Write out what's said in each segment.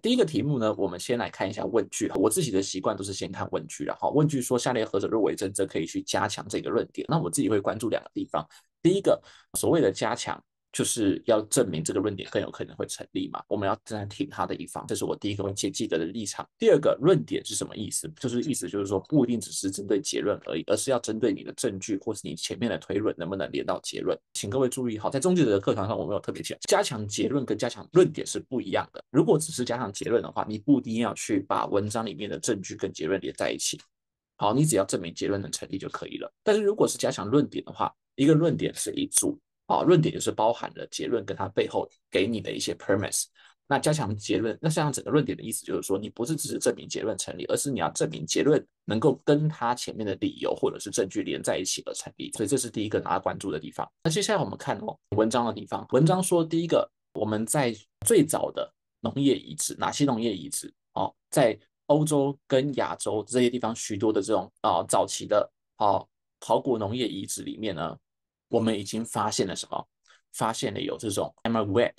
第一个题目呢，我们先来看一下问句。我自己的习惯都是先看问句，然后问句说下列何者若为真，则可以去加强这个论点。那我自己会关注两个地方。第一个，所谓的加强，就是要证明这个论点更有可能会成立嘛，我们要站在挺他的一方，这是我第一个会记得的立场。第二个，论点是什么意思？就是意思就是说，不一定只是针对结论而已，而是要针对你的证据或是你前面的推论能不能连到结论。请各位注意好，在中级的课堂上，我们有特别讲，加强结论跟加强论点是不一样的。如果只是加强结论的话，你不一定要去把文章里面的证据跟结论连在一起。好，你只要证明结论能成立就可以了。但是如果是加强论点的话，一个论点是一组，论点就是包含了结论跟它背后给你的一些 premise。那加强结论，那像整个论点的意思就是说，你不是只是证明结论成立，而是你要证明结论能够跟它前面的理由或者是证据连在一起而成立。所以这是第一个大家关注的地方。那接下来我们看文章的地方，文章说第一个，我们在最早的农业遗址，哪些农业遗址？在欧洲跟亚洲这些地方许多的这种早期的考古农业遗址里面呢，我们已经发现了什么？发现了有这种 amaret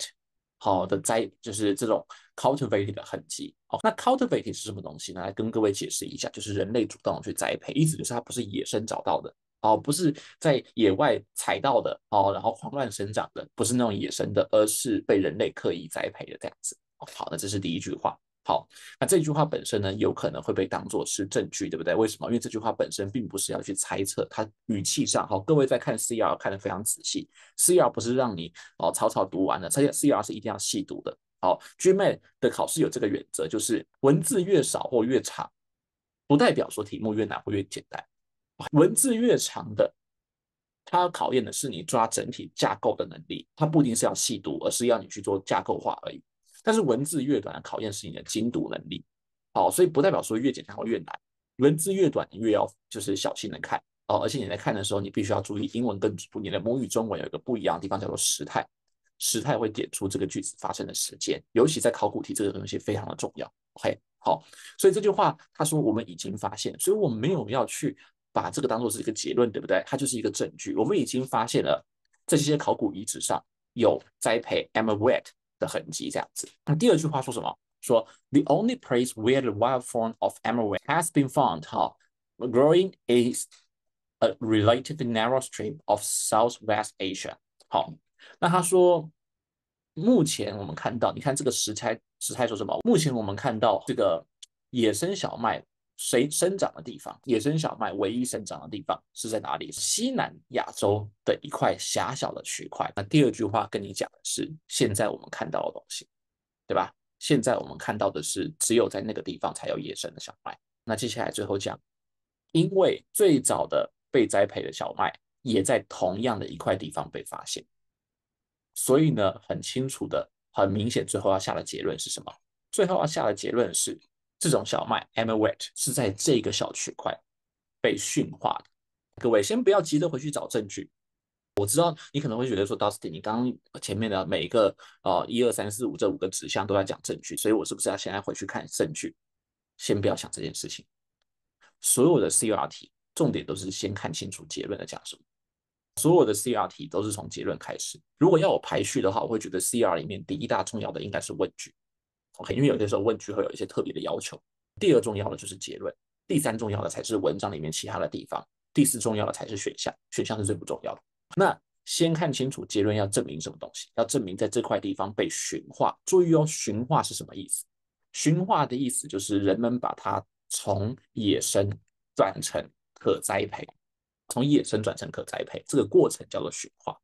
好的就是这种 cultivated 的痕迹。那 cultivated 是什么东西呢？来跟各位解释一下，就是人类主动去栽培，意思就是它不是野生找到的。不是在野外采到的然后狂乱生长的，不是那种野生的，而是被人类刻意栽培的这样子。好，那这是第一句话。好，那这句话本身呢，有可能会被当作是证据，对不对？为什么？因为这句话本身并不是要去猜测，它语气上，各位在看 CR 看得非常仔细，CR 不是让你草草读完的，CR 是一定要细读的。好，GMAT 的考试有这个原则，就是文字越少或越长，不代表说题目越难或越简单。文字越长的，它要考验的是你抓整体架构的能力，它不一定是要细读，而是要你去做架构化而已。但是文字越短的考验是你的精读能力。所以不代表说越简单或越难，文字越短你越要就是小心的看。而且你在看的时候，你必须要注意英文跟你的母语中文有一个不一样的地方，叫做时态。时态会点出这个句子发生的时间，尤其在考古题这个东西非常的重要。OK，好，所以这句话他说我们已经发现，所以我们没有要去把这个当做是一个结论，对不对？它就是一个证据。我们已经发现了这些考古遗址上有栽培 amaret 的痕迹，这样子。那第二句话说什么？说 the only place where the wild form of amaret has been found, growing is a relatively narrow strip of Southwest Asia。好，那他说，目前我们看到，你看这个时态说什么？目前我们看到这个野生小麦生长的地方，野生小麦唯一生长的地方是在哪里？西南亚洲的一块狭小的区块。那第二句话跟你讲的是，现在我们看到的东西，对吧？现在我们看到的是，只有在那个地方才有野生的小麦。那接下来最后讲，因为最早的被栽培的小麦也在同样的一块地方被发现，所以呢，很清楚的、很明显，最后要下的结论是什么？最后要下的结论是，这种小麦 amaret 是在这个小区块被驯化的。各位先不要急着回去找证据，我知道你可能会觉得说，Dustin，你刚刚前面的每一个1、2、3、4、5这5个指向都在讲证据，所以我是不是要现在回去看证据？先不要想这件事情。所有的 CR 题重点都是先看清楚结论在讲什么。所有的 CR 题都是从结论开始。如果要我排序的话，我会觉得 CR 里面第一大重要的应该是问句。OK，因为有些时候问句会有一些特别的要求。第二重要的就是结论，第三重要的才是文章里面其他的地方，第四重要的才是选项，选项是最不重要的。那先看清楚结论要证明什么东西，要证明在这块地方被驯化。注意驯化是什么意思？驯化的意思就是人们把它从野生转成可栽培，从野生转成可栽培，这个过程叫做驯化。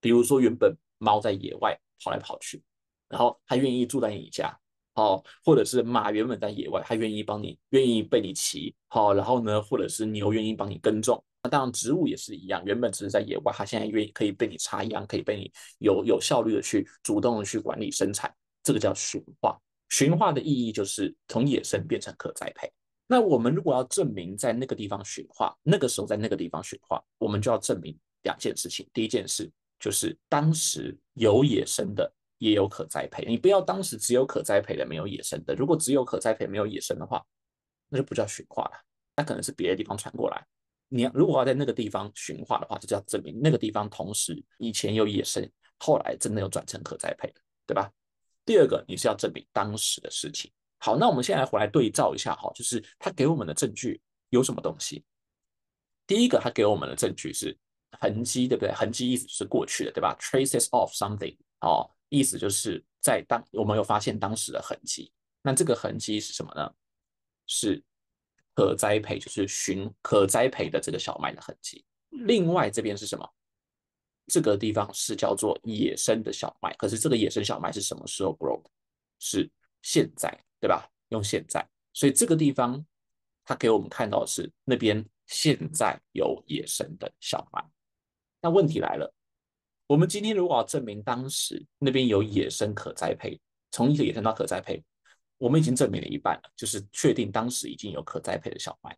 比如说，原本猫在野外跑来跑去，然后它愿意住在你家，或者是马原本在野外，它愿意被你骑，然后呢，或者是牛愿意帮你耕种。那当然，植物也是一样，原本只是在野外，它现在愿意可以被你插秧，可以被你有效率的去主动的去管理生产，这个叫驯化。驯化的意义就是从野生变成可栽培。那我们如果要证明在那个地方驯化，那个时候在那个地方驯化，我们就要证明两件事情。第一件事就是当时有野生的，也有可栽培。你不要当时只有可栽培的，没有野生的。如果只有可栽培没有野生的话，那就不叫驯化了，那可能是别的地方传过来。你如果要在那个地方驯化的话，就叫证明那个地方同时以前有野生，后来真的有转成可栽培的，对吧？第二个，你是要证明当时的事情。好，那我们现在回来对照一下哈，就是他给我们的证据有什么东西？第一个，他给我们的证据是痕迹，对不对？痕迹意思是过去的，对吧？Traces of something，哦，意思就是在我们有发现当时的痕迹。那这个痕迹是什么呢？是可栽培，就是可栽培的这个小麦的痕迹。另外这边是什么？这个地方是叫做野生的小麦，可是这个野生小麦是什么时候 grow 的？是现在，对吧？用现在，所以这个地方它给我们看到的是那边现在有野生的小麦。那问题来了，我们今天如果要证明当时那边有野生可栽培，从一个野生到可栽培，我们已经证明了一半了，就是确定当时已经有可栽培的小麦。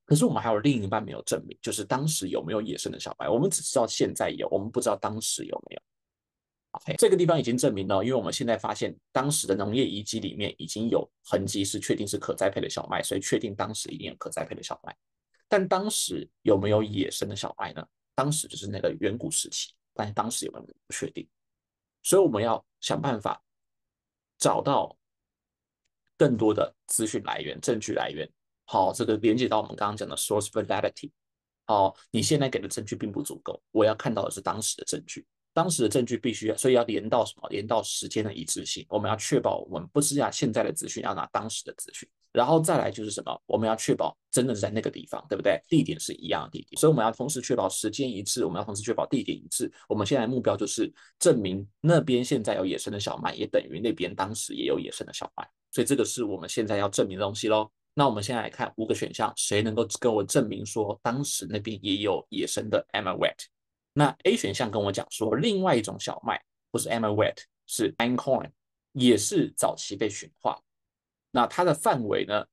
可是我们还有另一半没有证明，就是当时有没有野生的小麦，我们只知道现在有，我们不知道当时有没有。OK，这个地方已经证明了，因为我们现在发现当时的农业遗迹里面已经有痕迹是确定是可栽培的小麦，所以确定当时一定有可栽培的小麦。但当时有没有野生的小麦呢？当时就是那个远古时期，但是当时有没有不确定，所以我们要想办法找到更多的资讯来源、证据来源。好，这个连接到我们刚刚讲的 source validity。好，你现在给的证据并不足够，我要看到的是当时的证据。当时的证据必须要，所以要连到什么？连到时间的一致性。我们要确保我们不是拿现在的资讯，要拿当时的资讯。然后再来就是什么？我们要确保真的是在那个地方，对不对？地点是一样的地点，所以我们要同时确保时间一致，我们要同时确保地点一致。我们现在的目标就是证明那边现在有野生的小麦，也等于那边当时也有野生的小麦。所以这个是我们现在要证明的东西喽。那我们现在来看5个选项，谁能够跟我证明说当时那边也有野生的 Emma Wet？那 A 选项跟我讲说，另外一种小麦不是 Emma Wet，是 Einkorn，也是早期被驯化。那它的范围呢，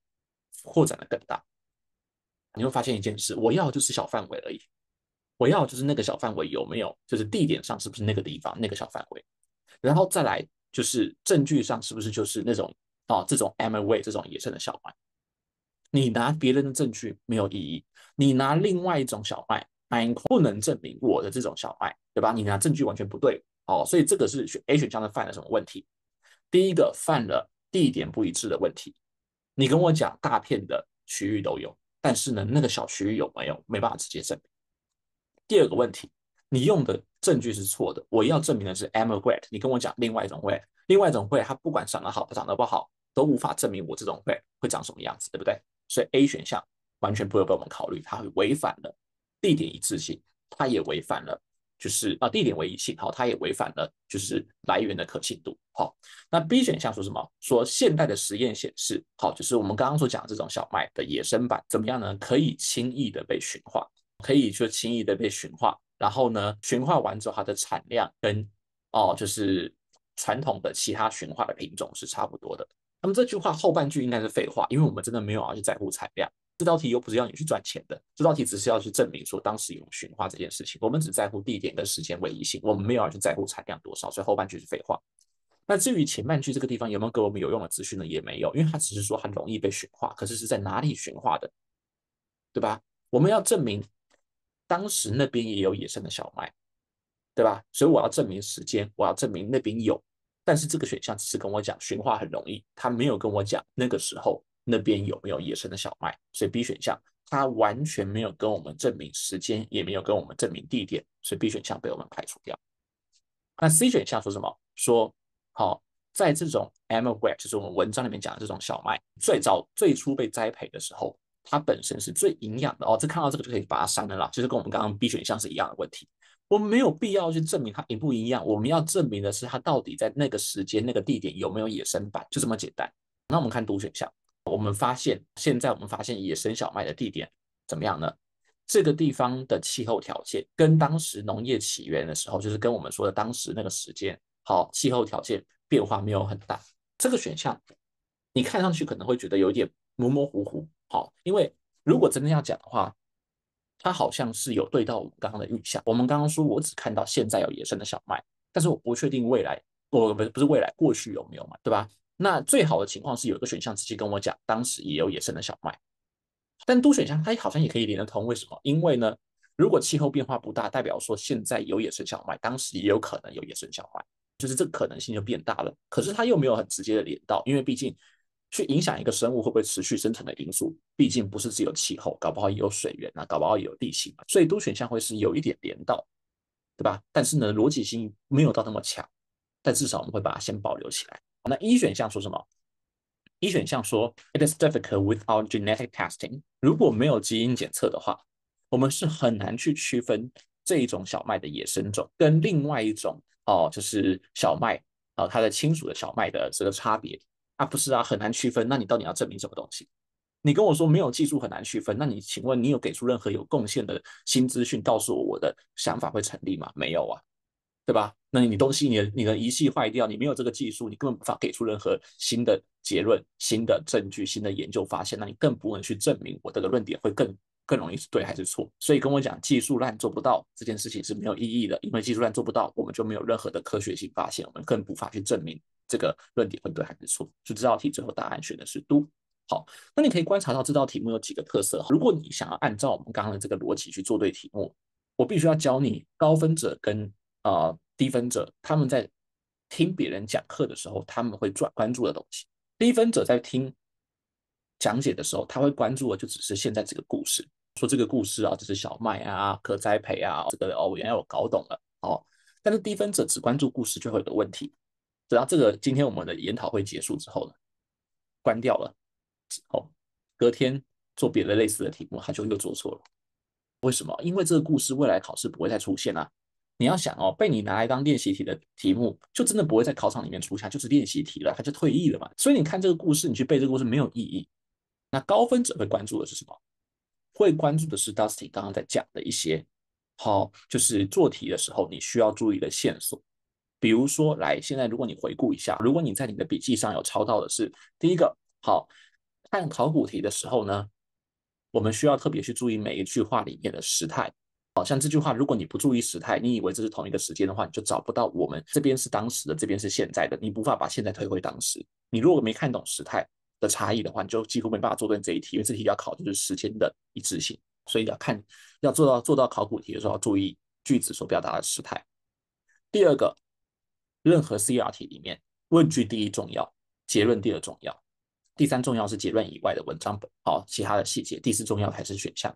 扩展的更大。你会发现一件事，我要就是小范围而已，我要就是那个小范围有没有，就是地点上是不是那个地方那个小范围，然后再来就是证据上是不是就是那种这种 Emma Wet 这种野生的小麦。你拿别人的证据没有意义，你拿另外一种小麦，不能证明我的这种小麦，对吧？你拿证据完全不对，所以这个是A 选项的犯了什么问题？第一个犯了地点不一致的问题。你跟我讲大片的区域都有，但是呢，那个小区域有没有，没办法直接证明。第二个问题，你用的证据是错的，我要证明的是 Emma Wet，你跟我讲另外一种 Wet，另外一种 Wet 它不管长得好长得不好，都无法证明我这种 Wet 会长什么样子，对不对？所以 A 选项完全不会被我们考虑，它会违反了地点一致性，它也违反了就是地点唯一性，好，它也违反了就是来源的可信度，好。那 B 选项说什么？说现代的实验显示，好，就是我们刚刚所讲的这种小麦的野生版怎么样呢？可以轻易的被驯化，可以就轻易的被驯化，然后呢，驯化完之后它的产量跟就是传统的其他驯化的品种是差不多的。那么这句话后半句应该是废话，因为我们真的没有要去在乎产量。这道题又不是要你去赚钱的，这道题只是要去证明说当时有驯化这件事情。我们只在乎地点跟时间唯一性，我们没有要去在乎产量多少，所以后半句是废话。那至于前半句这个地方有没有给我们有用的资讯呢？也没有，因为它只是说很容易被驯化，可是是在哪里驯化的，对吧？我们要证明当时那边也有野生的小麦，对吧？所以我要证明时间，我要证明那边有，但是这个选项只是跟我讲驯化很容易，他没有跟我讲那个时候那边有没有野生的小麦，所以 B 选项它完全没有跟我们证明时间，也没有跟我们证明地点，所以 B 选项被我们排除掉。那 C 选项说什么？说好，在这种 Emma Wet，就是我们文章里面讲的这种小麦，最初被栽培的时候，它本身是最营养的哦。这看到这个就可以把它删了啦，就是跟我们刚刚 B 选项是一样的问题。我们没有必要去证明它营不营养，我们要证明的是它到底在那个时间、那个地点有没有野生版，就这么简单。那我们看 D 选项，现在我们发现野生小麦的地点怎么样呢？这个地方的气候条件跟当时农业起源的时候，就是跟我们说的当时那个时间，好，气候条件变化没有很大。这个选项你看上去可能会觉得有点模模糊糊，好，因为如果真的要讲的话，它好像是有对到我们刚刚的预想。我们刚刚说我只看到现在有野生的小麦，但是我不确定未来，我不是未来，过去有没有嘛，对吧？那最好的情况是有一个选项直接跟我讲，当时也有野生的小麦。但都选项它好像也可以连得通，为什么？因为呢，如果气候变化不大，代表说现在有野生小麦，当时也有可能有野生小麦。就是这个可能性就变大了。可是它又没有很直接的连到，因为毕竟去影响一个生物会不会持续生存的因素，毕竟不是只有气候，搞不好也有水源啊，搞不好也有地形啊，所以多选项会是有一点连到，对吧？但是呢，逻辑性没有到那么强，但至少我们会把它先保留起来。那一选项说什么？一选项说 It is difficult without genetic testing。如果没有基因检测的话，我们是很难去区分这一种小麦的野生种跟另外一种就是小麦它的亲属的小麦的这个差别啊，不是啊，很难区分。那你到底要证明什么东西？你跟我说没有技术很难区分，那你请问你有给出任何有贡献的新资讯，告诉我的想法会成立吗？没有啊。对吧？那你东西你的仪器坏掉，你没有这个技术，你根本无法给出任何新的结论、新的证据、新的研究发现，那你更不能去证明我这个论点会更容易是对还是错。所以跟我讲技术烂做不到这件事情是没有意义的，因为技术烂做不到，我们就没有任何的科学性发现，我们更无法去证明这个论点会对还是错。就这道题最后答案选的是 do。好，那你可以观察到这道题目有几个特色。如果你想要按照我们刚刚的这个逻辑去做对题目，我必须要教你高分者跟低分者他们在听别人讲课的时候，他们会关注的东西。低分者在听讲解的时候，他会关注的就只是现在这个故事，说这个故事啊，这是小麦啊，可栽培啊，这个原来我搞懂了哦。但是低分者只关注故事，就会有个问题。等到这个今天我们的研讨会结束之后呢，关掉了，哦，隔天做别的类似的题目，他就又做错了。为什么？因为这个故事未来考试不会再出现啊。你要想哦，被你拿来当练习题的题目，就真的不会在考场里面出现，就是练习题了，它就退役了嘛。所以你看这个故事，你去背这个故事没有意义。那高分者会关注的是什么？会关注的是 Dusty 刚刚在讲的一些，好，就是做题的时候你需要注意的线索。比如说，来，现在如果你回顾一下，如果你在你的笔记上有抄到的是第一个，好，看考古题的时候呢，我们需要特别去注意每一句话里面的时态。好像这句话，如果你不注意时态，你以为这是同一个时间的话，你就找不到我们这边是当时的，这边是现在的，你无法把现在推回当时。你如果没看懂时态的差异的话，你就几乎没办法做对这一题，因为这题要考就是时间的一致性，所以要做到考古题的时候要注意句子所表达的时态。第二个，任何 CR 题里面，问句第一重要，结论第二重要，第三重要是结论以外的文章本，好，其他的细节，第四重要才是选项。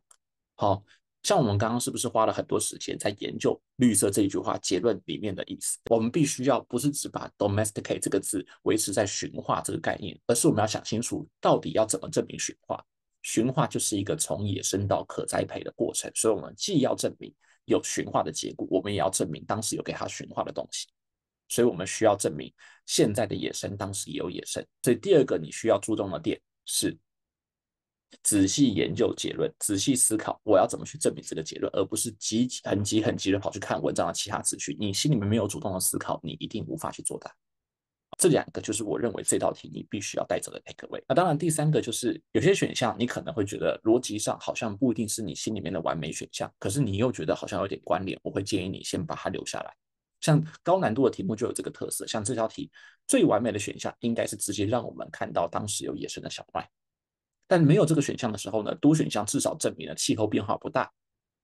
好，像我们刚刚是不是花了很多时间在研究绿色这一句话结论里面的意思？我们必须要不是只把 domesticate 这个字维持在驯化这个概念，而是我们要想清楚到底要怎么证明驯化。驯化就是一个从野生到可栽培的过程，所以我们既要证明有驯化的结果，我们也要证明当时有给它驯化的东西。所以我们需要证明现在的野生当时也有野生。所以第二个你需要注重的点是仔细研究结论，仔细思考我要怎么去证明这个结论，而不是很急的跑去看文章的其他资讯。你心里面没有主动的思考，你一定无法去做答。这两个就是我认为这道题你必须要带走的 take away。那当然，第三个就是有些选项你可能会觉得逻辑上好像不一定是你心里面的完美选项，可是你又觉得好像有点关联，我会建议你先把它留下来。像高难度的题目就有这个特色，像这道题最完美的选项应该是直接让我们看到当时有野生的小麦，但没有这个选项的时候呢，多选项至少证明了气候变化不大，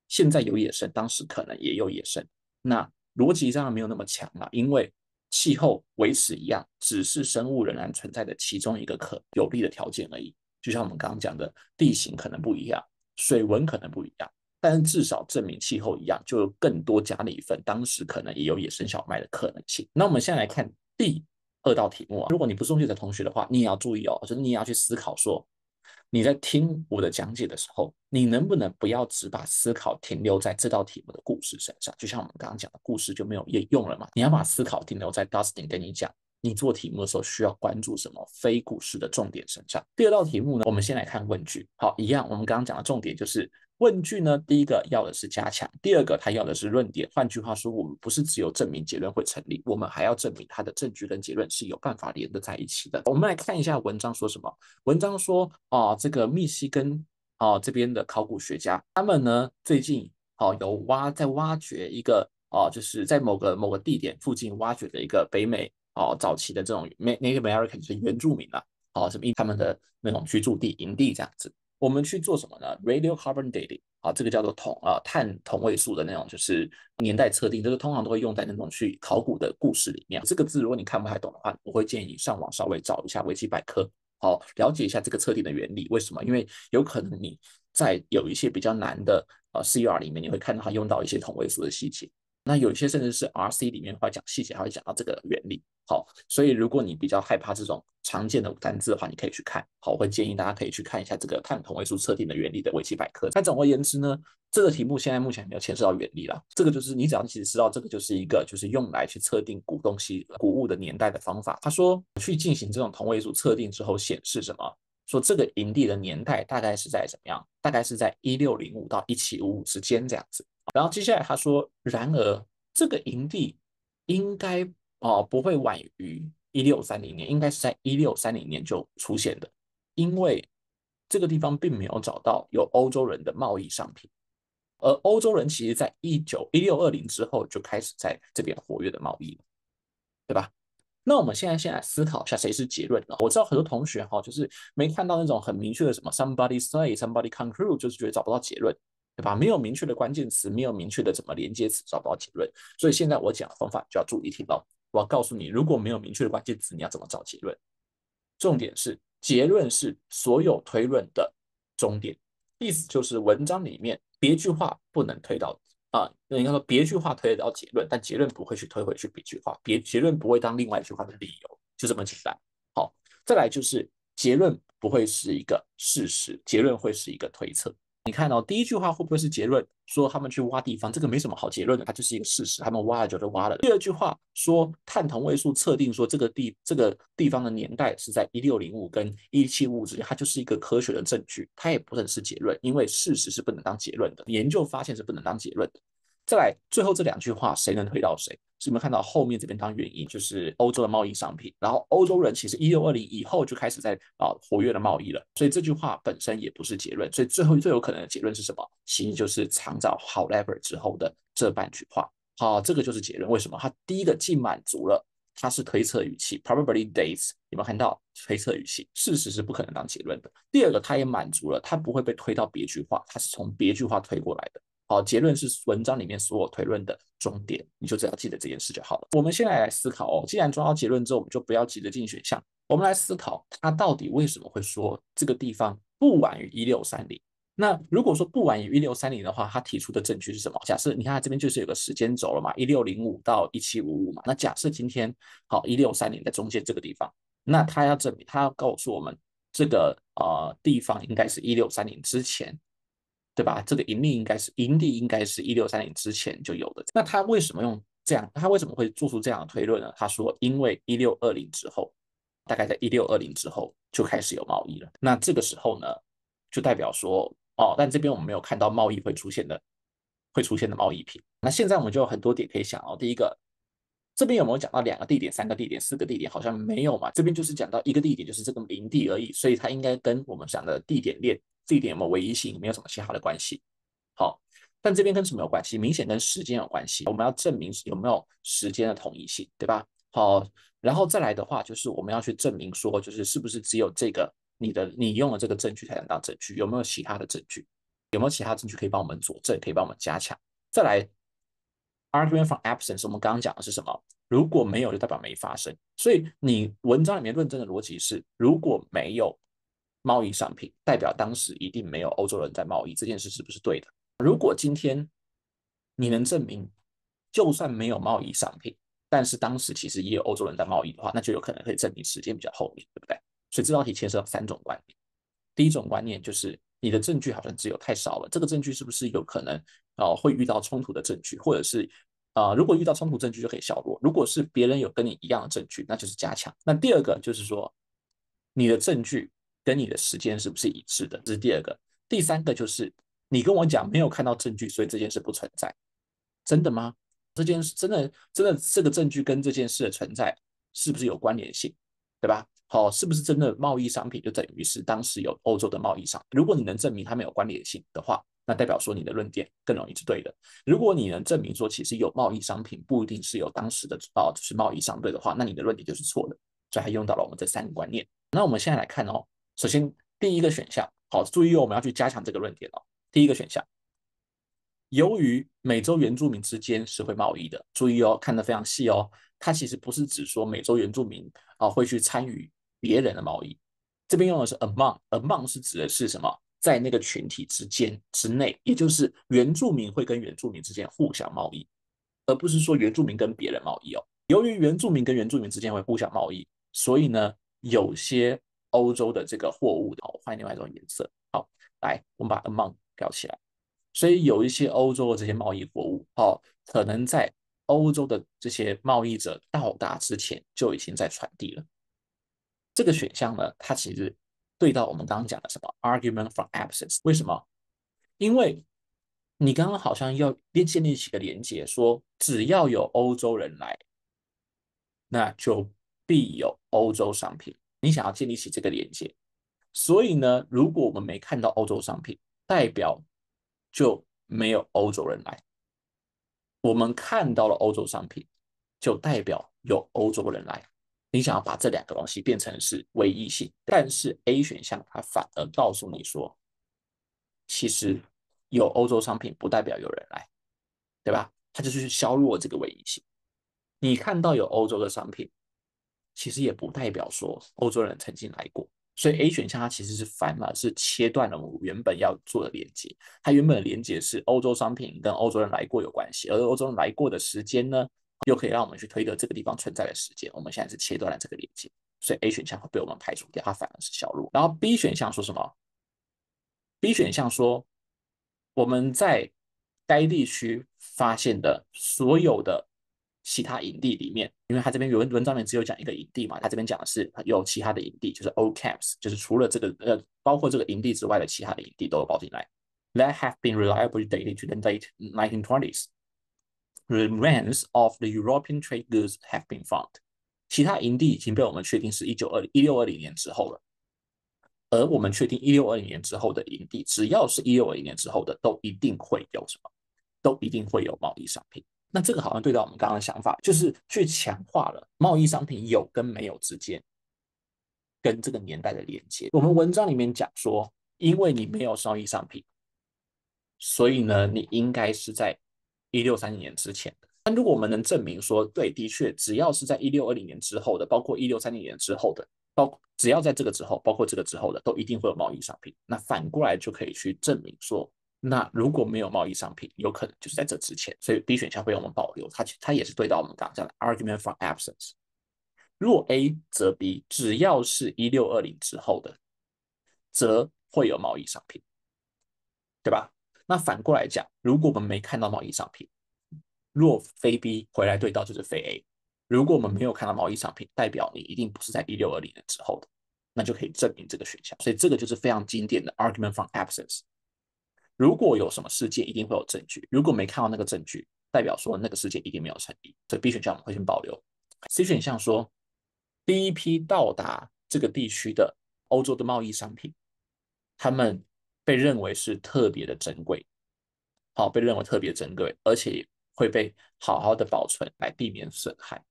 现在有野生，当时可能也有野生。那逻辑上没有那么强了，因为气候维持一样，只是生物仍然存在的其中一个可有利的条件而已。就像我们刚刚讲的，地形可能不一样，水文可能不一样，但是至少证明气候一样，就更多加了一份当时可能也有野生小麦的可能性。那我们现在来看第二道题目啊，如果你不是中学的同学的话，你也要注意哦，就是你也要去思考说，你在听我的讲解的时候，你能不能不要只把思考停留在这道题目的故事身上？就像我们刚刚讲的故事就没有用了嘛？你要把思考停留在 Dustin 跟你讲，你做题目的时候需要关注什么非故事的重点身上。第二道题目呢，我们先来看问句。好，一样，我们刚刚讲的重点就是问句呢，第一个要的是加强，第二个它要的是论点。换句话说，我们不是只有证明结论会成立，我们还要证明它的证据跟结论是有办法连得在一起的。我们来看一下文章说什么。文章说这个密西根这边的考古学家，他们呢最近有在挖掘一个就是在某个地点附近挖掘的一个北美早期的这种 Native American 就是原住民啊，什么他们的那种居住地营地这样子。我们去做什么呢 ？radiocarbon dating 啊，这个叫做碳同位素的那种，就是年代测定，这个通常都会用在那种去考古的故事里面。这个字如果你看不太懂的话，我会建议你上网稍微找一下维基百科，好，了解一下这个测定的原理。为什么？因为有可能你在有一些比较难的CR 里面，你会看到它用到一些同位素的细节。那有一些甚至是 RC 里面会讲细节，还会讲到这个原理。好，所以如果你比较害怕这种常见的单字的话，你可以去看。好，我会建议大家可以去看一下这个碳同位素测定的原理的维基百科。但总而言之呢，这个题目现在目前没有牵涉到原理啦。这个就是你只要其实知道这个就是一个就是用来去测定古物的年代的方法。他说去进行这种同位素测定之后显示什么？说这个营地的年代大概是在怎么样？大概是在1605到1755之间这样子。然后接下来他说，然而这个营地应该不会晚于1630年，应该是在1630年就出现的，因为这个地方并没有找到有欧洲人的贸易商品，而欧洲人其实在1620之后就开始在这边活跃的贸易了，对吧？那我们现在先来思考一下谁是结论呢？我知道很多同学就是没看到那种很明确的什么 somebody say somebody conclude，就是觉得找不到结论，对吧？没有明确的关键词，没有明确的怎么连接词，找不到结论。所以现在我讲的方法就要注意听到，我要告诉你，如果没有明确的关键词，你要怎么找结论？重点是结论是所有推论的终点，意思就是文章里面别句话不能推到应该说别句话推得到结论，但结论不会去推回去别句话，结论不会当另外一句话的理由，就这么简单。好，再来就是结论不会是一个事实，结论会是一个推测。你看第一句话会不会是结论？说他们去挖地方，这个没什么好结论的，它就是一个事实，他们挖了就挖了。第二句话说碳同位素测定说这个地方的年代是在1605跟1755之间，它就是一个科学的证据，它也不能是结论，因为事实是不能当结论的，研究发现是不能当结论的。再来，最后这两句话谁能推到谁？是有没有看到后面这边当原因，就是欧洲的贸易商品，然后欧洲人其实1620以后就开始在活跃的贸易了，所以这句话本身也不是结论，所以最有可能的结论是什么？其实就是参照 however 之后的这半句话。好，这个就是结论。为什么？它第一个既满足了它是推测语气 probability dates， 有没有看到推测语气？事实是不可能当结论的。第二个，它也满足了它不会被推到别句话，它是从别句话推过来的。好，结论是文章里面所有推论的终点，你就只要记得这件事就好了。我们现在来思考既然抓到结论之后，我们就不要急着进选项，我们来思考他到底为什么会说这个地方不晚于1630。那如果说不晚于1630的话，他提出的证据是什么？假设你看他这边就是有个时间轴了嘛，1605到1755嘛。那假设今天1630在中间这个地方，那他要证明，他要告诉我们这个地方应该是1630之前。对吧？这个营地应该是1630之前就有的。那他为什么用这样？他为什么会做出这样的推论呢？他说，因为1620之后，大概在1620之后就开始有贸易了。那这个时候呢，就代表说，但这边我们没有看到贸易会出现的贸易品。那现在我们就有很多点可以想第一个，这边有没有讲到2个地点、3个地点、4个地点？好像没有嘛。这边就是讲到一个地点，就是这个营地而已，所以它应该跟我们讲的地点链这一点有没有唯一性，没有什么其他的关系。好，但这边跟什么有关系？明显跟时间有关系。我们要证明有没有时间的统一性，对吧？好，然后再来的话，就是我们要去证明说，就是是不是只有这个你用了这个证据才能当证据？有没有其他的证据？有没有其他证据可以帮我们佐证，可以帮我们加强？再来，argument from absence，我们刚刚讲的是什么？如果没有，就代表没发生。所以你文章里面论证的逻辑是，如果没有贸易商品，代表当时一定没有欧洲人在贸易，这件事是不是对的？如果今天你能证明，就算没有贸易商品，但是当时其实也有欧洲人在贸易的话，那就有可能可以证明时间比较后面，对不对？所以这道题牵涉到3种观念。第一种观念就是你的证据好像只有太少了，这个证据是不是有可能会遇到冲突的证据，或者是如果遇到冲突证据就可以削弱，如果是别人有跟你一样的证据，那就是加强。那第二个就是说，你的证据跟你的时间是不是一致的，这是第二个。第三个就是你跟我讲没有看到证据，所以这件事不存在，真的吗？这件事真的这个证据跟这件事的存在是不是有关联性，对吧？好，是不是真的贸易商品就等于是当时有欧洲的贸易商品？如果你能证明它没有关联性的话，那代表说你的论点更容易是对的。如果你能证明说其实有贸易商品不一定是有当时的就是贸易商对的话，那你的论点就是错的。所以还用到了我们这3个观念。那我们现在来看首先第一个选项好，注意哦，我们要去加强这个论点哦。第一个选项，由于美洲原住民之间是会贸易的，注意哦，看得非常细哦。它其实不是指说美洲原住民会去参与别人的贸易，这边用的是 among 是指的是什么？在那个群体之内，也就是原住民会跟原住民之间互相贸易，而不是说原住民跟别人贸易哦。由于原住民跟原住民之间会互相贸易，所以呢，有些欧洲的这个货物，我换另外一种颜色。好，来，我们把 among 标起来。所以有一些欧洲的这些贸易货物，可能在欧洲的这些贸易者到达之前就已经在传递了。这个选项呢，它其实对到我们刚刚讲的什么 argument from absence？为什么？因为你刚刚好像要建立起个连结，说只要有欧洲人来，那就必有欧洲商品。你想要建立起这个连接，所以呢，如果我们没看到欧洲商品，代表就没有欧洲人来。我们看到了欧洲商品，就代表有欧洲人来。你想要把这两个东西变成是唯一性，但是 A 选项它反而告诉你说，其实有欧洲商品不代表有人来，对吧？它就是去削弱这个唯一性。你看到有欧洲的商品，其实也不代表说欧洲人曾经来过。所以 A 选项它其实是反而是切断了我原本要做的连接。它原本的连接是欧洲商品跟欧洲人来过有关系，而欧洲人来过的时间呢，又可以让我们去推得这个地方存在的时间。我们现在是切断了这个连接，所以 A 选项会被我们排除掉，它反而是小入。然后 B 选项说什么？B 选项说我们在该地区发现的所有的其他营地里面，因为它这边文章里只有讲一个营地嘛，它这边讲的是有其他的营地，就是 all camps，就是除了这个包括这个营地之外的其他的营地都有包进来。That have been reliably dated to the late 1920s. Remains of the European trade goods have been found. 其他营地已经被我们确定是1620年之后了。而我们确定1620年之后的营地，只要是1620年之后的，都一定会有什么？都一定会有贸易商品。那这个好像对到我们刚刚的想法，就是去强化了贸易商品有跟没有之间跟这个年代的连接。我们文章里面讲说，因为你没有贸易商品，所以呢，你应该是在1630年之前的。但如果我们能证明说，对，的确，只要是在1620年之后的，包括1630年之后的，只要在这个之后，包括这个之后的，都一定会有贸易商品。那反过来就可以去证明说，那如果没有贸易商品，有可能就是在这之前。所以 B 选项被我们保留，它也是对到我们刚刚讲的 argument from absence。若 A 则 B，只要是1620之后的，则会有贸易商品，对吧？那反过来讲，如果我们没看到贸易商品，若非 B 回来对到就是非 A。如果我们没有看到贸易商品，代表你一定不是在1620年之后的，那就可以证明这个选项。所以这个就是非常经典的 argument from absence。如果有什么事件，一定会有证据；如果没看到那个证据，代表说那个事件一定没有成立。所以 B 选项我们会先保留。C 选项说，第一批到达这个地区的欧洲的贸易商品，他们被认为是特别的珍贵，好，被认为特别珍贵，而且会被好好的保存来避免损害。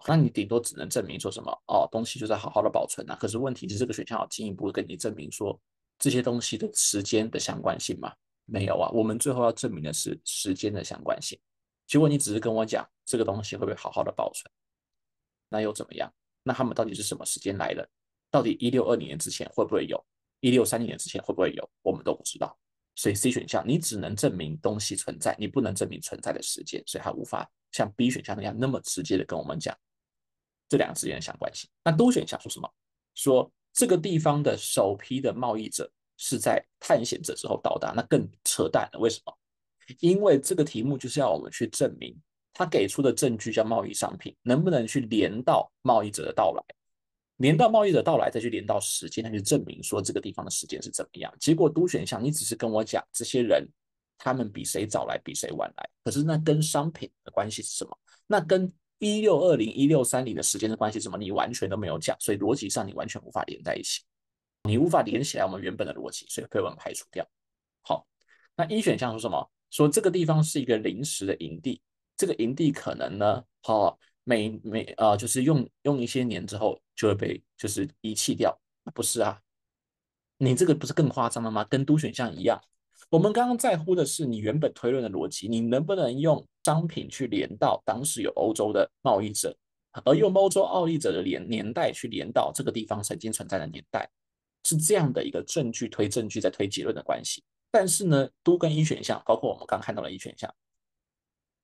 那你顶多只能证明说什么东西就是好好的保存啊。可是问题是这个选项要进一步跟你证明说这些东西的时间的相关性吗？没有啊，我们最后要证明的是时间的相关性。结果你只是跟我讲这个东西会不会好好的保存，那又怎么样？那他们到底是什么时间来的？到底1620年之前会不会有？1630年之前会不会有？我们都不知道。所以 C 选项你只能证明东西存在，你不能证明存在的时间，所以它无法像 B 选项那样那么直接的跟我们讲这两个之间的相关性。那 D 选项说什么？说这个地方的首批的贸易者是在探险者之后到达，那更扯淡了。为什么？因为这个题目就是要我们去证明他给出的证据叫贸易商品，能不能去连到贸易者的到来，连到贸易者到来，再去连到时间，再去证明说这个地方的时间是怎么样。结果都选项你只是跟我讲这些人他们比谁早来，比谁晚来，可是那跟商品的关系是什么？那跟1620、1630的时间的关系是什么？你完全都没有讲，所以逻辑上你完全无法连在一起，你无法连起来我们原本的逻辑，所以被我们排除掉。好，那一选项说什么？说这个地方是一个临时的营地，这个营地可能呢，就是用一些年之后就会被就是遗弃掉，不是啊？你这个不是更夸张了吗？跟 do 选项一样，我们刚刚在乎的是你原本推论的逻辑，你能不能用商品去连到当时有欧洲的贸易者，而用欧洲贸易者的年代去连到这个地方曾经存在的年代，是这样的一个证据推证据在推结论的关系。但是呢，do 跟 E 选项，包括我们刚看到的 E 选项，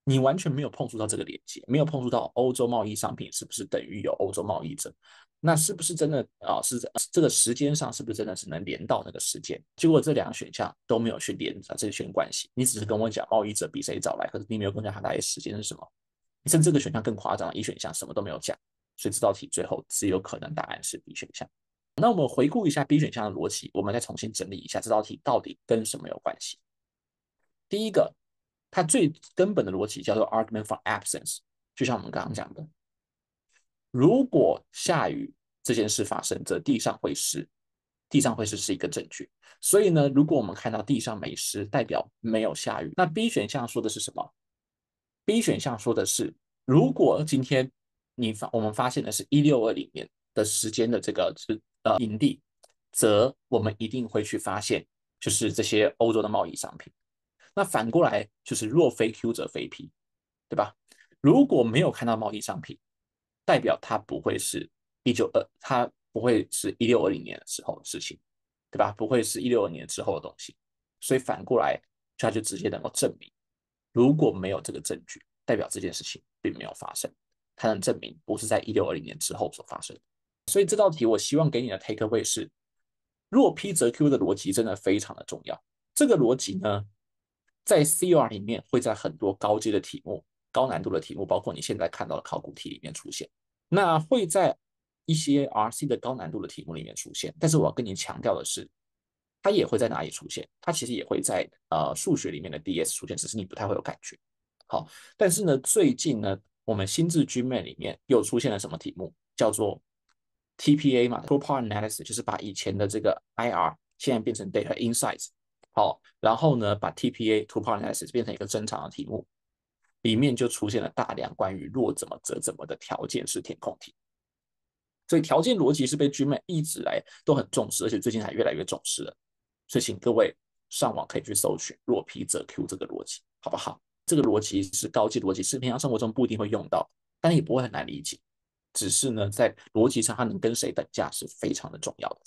你完全没有碰触到这个连接，没有碰触到欧洲贸易商品是不是等于有欧洲贸易者？那是不是真的是这个时间上是不是真的是能连到那个时间？结果这两个选项都没有去连这些关系，你只是跟我讲贸易者比谁早来，可是你没有跟我讲他来的时间是什么。你甚至这个选项更夸张，E 选项什么都没有讲，所以这道题最后只有可能答案是 B 选项。那我们回顾一下 B 选项的逻辑，我们再重新整理一下这道题到底跟什么有关系。第一个，它最根本的逻辑叫做 argument from absence， 就像我们刚刚讲的，如果下雨这件事发生，则地上会湿，地上会湿是一个证据。所以呢，如果我们看到地上没湿，代表没有下雨。那 B 选项说的是什么？B 选项说的是，如果今天我们发现的是1620年的时间的这个营地，则我们一定会去发现，就是这些欧洲的贸易商品。那反过来就是若非 Q 则非 P，对吧？如果没有看到贸易商品，代表它不会是它不会是1620年的时候的事情，对吧？不会是1620年之后的东西。所以反过来，它就直接能够证明，如果没有这个证据，代表这件事情并没有发生，它能证明不是在1620年之后所发生的。所以这道题我希望给你的 take away 是，若 P 则 Q 的逻辑真的非常的重要。这个逻辑呢，在 CR 里面会在很多高阶的题目、高难度的题目，包括你现在看到的考古题里面出现。那会在一些 RC 的高难度的题目里面出现。但是我要跟你强调的是，它也会在哪里出现？它其实也会在数学里面的 DS 出现，只是你不太会有感觉。好，但是呢，最近呢，我们心智 GMAT 里面又出现了什么题目？叫做 TPA 嘛，Tool Part Analysis，就是把以前的这个 IR 现在变成 Data Insights。好，然后呢，把 TPA Tool Part Analysis 变成一个正常的题目，里面就出现了大量关于若怎么则怎么的条件式填空题。所以条件逻辑是被 GMAT 一直来都很重视，而且最近还越来越重视了。所以请各位上网可以去搜寻若 P 则 Q 这个逻辑，好不好？这个逻辑是高级逻辑，是平常生活中不一定会用到，但也不会很难理解。只是呢，在逻辑上它能跟谁等价是非常的重要的。